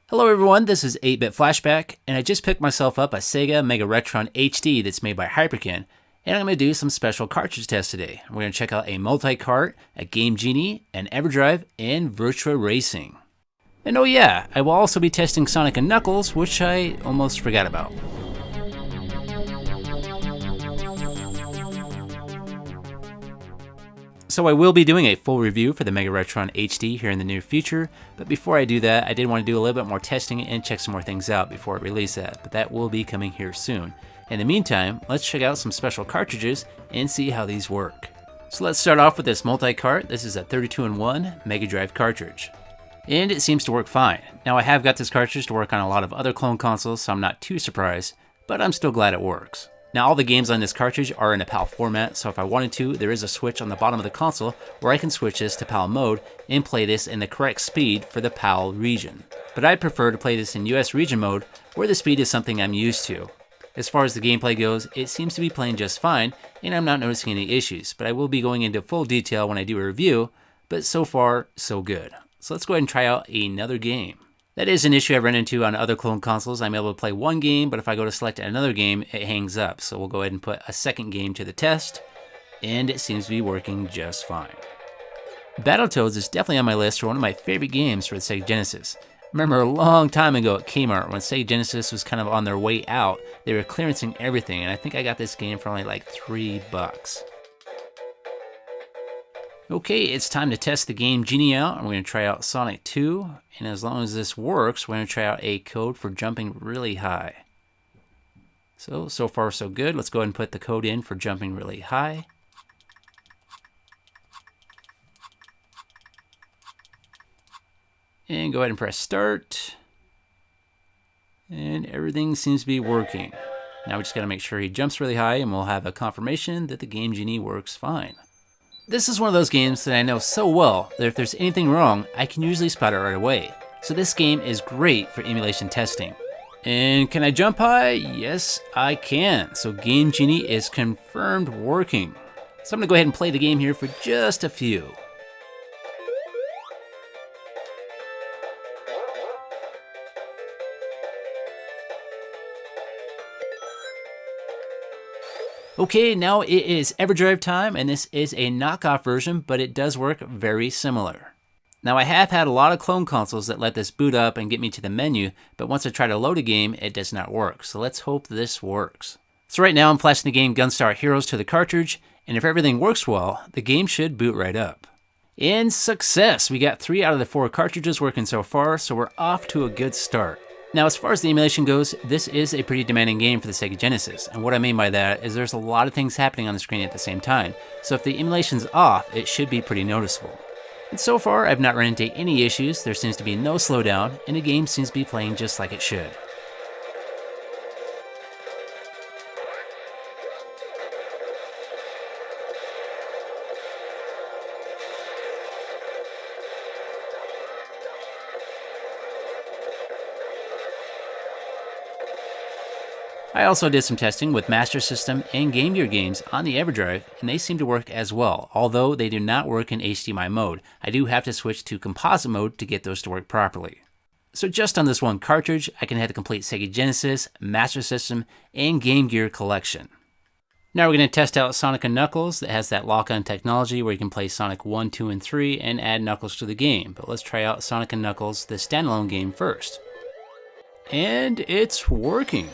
Hello everyone, this is 8-Bit Flashback, and I just picked myself up a Sega Mega Retron HD that's made by Hyperkin, and I'm going to do some special cartridge tests today. We're going to check out a Multicart, a Game Genie, an Everdrive, and Virtua Racing. And oh yeah, I will also be testing Sonic & Knuckles, which I almost forgot about. So I will be doing a full review for the Mega Retron HD here in the near future, but before I do that, I did want to do a little bit more testing and check some more things out before I release that, but that will be coming here soon. In the meantime, let's check out some special cartridges and see how these work. So let's start off with this Multicart. This is a 32-in-1 Mega Drive cartridge. And it seems to work fine. Now I have got this cartridge to work on a lot of other clone consoles, so I'm not too surprised, but I'm still glad it works. Now all the games on this cartridge are in a PAL format, so if I wanted to, there is a switch on the bottom of the console where I can switch this to PAL mode and play this in the correct speed for the PAL region. But I'd prefer to play this in US region mode, where the speed is something I'm used to. As far as the gameplay goes, it seems to be playing just fine, and I'm not noticing any issues, but I will be going into full detail when I do a review, but so far, so good. So let's go ahead and try out another game. That is an issue I've run into on other clone consoles. I'm able to play one game, but if I go to select another game, it hangs up. So we'll go ahead and put a second game to the test, and it seems to be working just fine. Battletoads is definitely on my list for one of my favorite games for the Sega Genesis. I remember a long time ago at Kmart when Sega Genesis was kind of on their way out, they were clearancing everything, and I think I got this game for only like $3. Okay, it's time to test the Game Genie out. I'm going to try out Sonic 2, and as long as this works, we're going to try out a code for jumping really high. So far so good. Let's go ahead and put the code in for jumping really high. And go ahead and press start. And everything seems to be working. Now we just got to make sure he jumps really high, and we'll have a confirmation that the Game Genie works fine. This is one of those games that I know so well that if there's anything wrong, I can usually spot it right away. So this game is great for emulation testing. And can I jump high? Yes, I can. So Game Genie is confirmed working. So I'm gonna go ahead and play the game here for just a few. Okay, now it is Everdrive time, and this is a knockoff version, but it does work very similar. Now I have had a lot of clone consoles that let this boot up and get me to the menu, but once I try to load a game, it does not work. So let's hope this works. So right now I'm flashing the game Gunstar Heroes to the cartridge, and if everything works well, the game should boot right up. And success! We got 3 out of the 4 cartridges working so far, so we're off to a good start. Now, as far as the emulation goes, this is a pretty demanding game for the Sega Genesis, and what I mean by that is there's a lot of things happening on the screen at the same time, so if the emulation's off, it should be pretty noticeable. And so far, I've not run into any issues, there seems to be no slowdown, and the game seems to be playing just like it should. I also did some testing with Master System and Game Gear games on the Everdrive, and they seem to work as well, although they do not work in HDMI mode. I do have to switch to composite mode to get those to work properly. So just on this one cartridge, I can have the complete Sega Genesis, Master System, and Game Gear collection. Now we're going to test out Sonic & Knuckles that has that lock-on technology where you can play Sonic 1, 2, and 3 and add Knuckles to the game. But let's try out Sonic & Knuckles, the standalone game first. And it's working.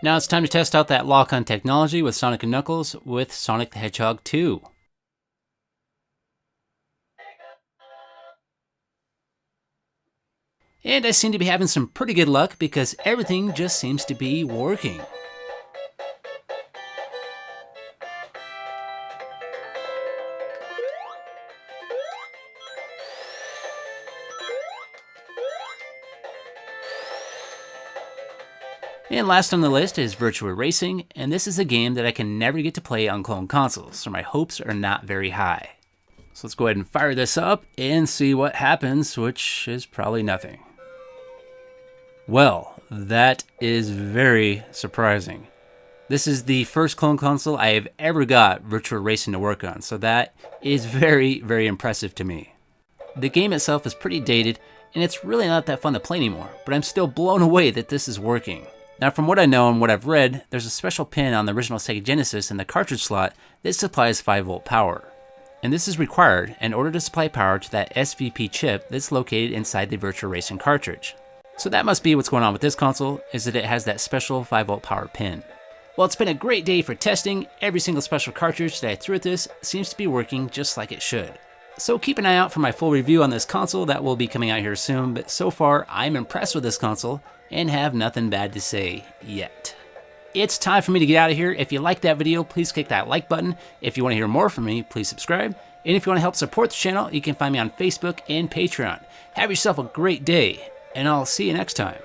Now it's time to test out that lock-on technology with Sonic & Knuckles with Sonic the Hedgehog 2. And I seem to be having some pretty good luck because everything just seems to be working. And last on the list is Virtua Racing, and this is a game that I can never get to play on clone consoles, so my hopes are not very high. So let's go ahead and fire this up and see what happens, which is probably nothing. Well, that is very surprising. This is the first clone console I have ever got Virtua Racing to work on, so that is very, very impressive to me. The game itself is pretty dated, and it's really not that fun to play anymore, but I'm still blown away that this is working. Now from what I know and what I've read, there's a special pin on the original Sega Genesis in the cartridge slot that supplies 5-volt power. And this is required in order to supply power to that SVP chip that's located inside the Virtua Racing cartridge. So that must be what's going on with this console, is that it has that special 5-volt power pin. Well, it's been a great day for testing. Every single special cartridge that I threw at this seems to be working just like it should. So keep an eye out for my full review on this console that will be coming out here soon, but so far I'm impressed with this console and have nothing bad to say yet. It's time for me to get out of here. If you liked that video, please click that like button. If you want to hear more from me, please subscribe. And if you want to help support the channel, you can find me on Facebook and Patreon. Have yourself a great day, and I'll see you next time.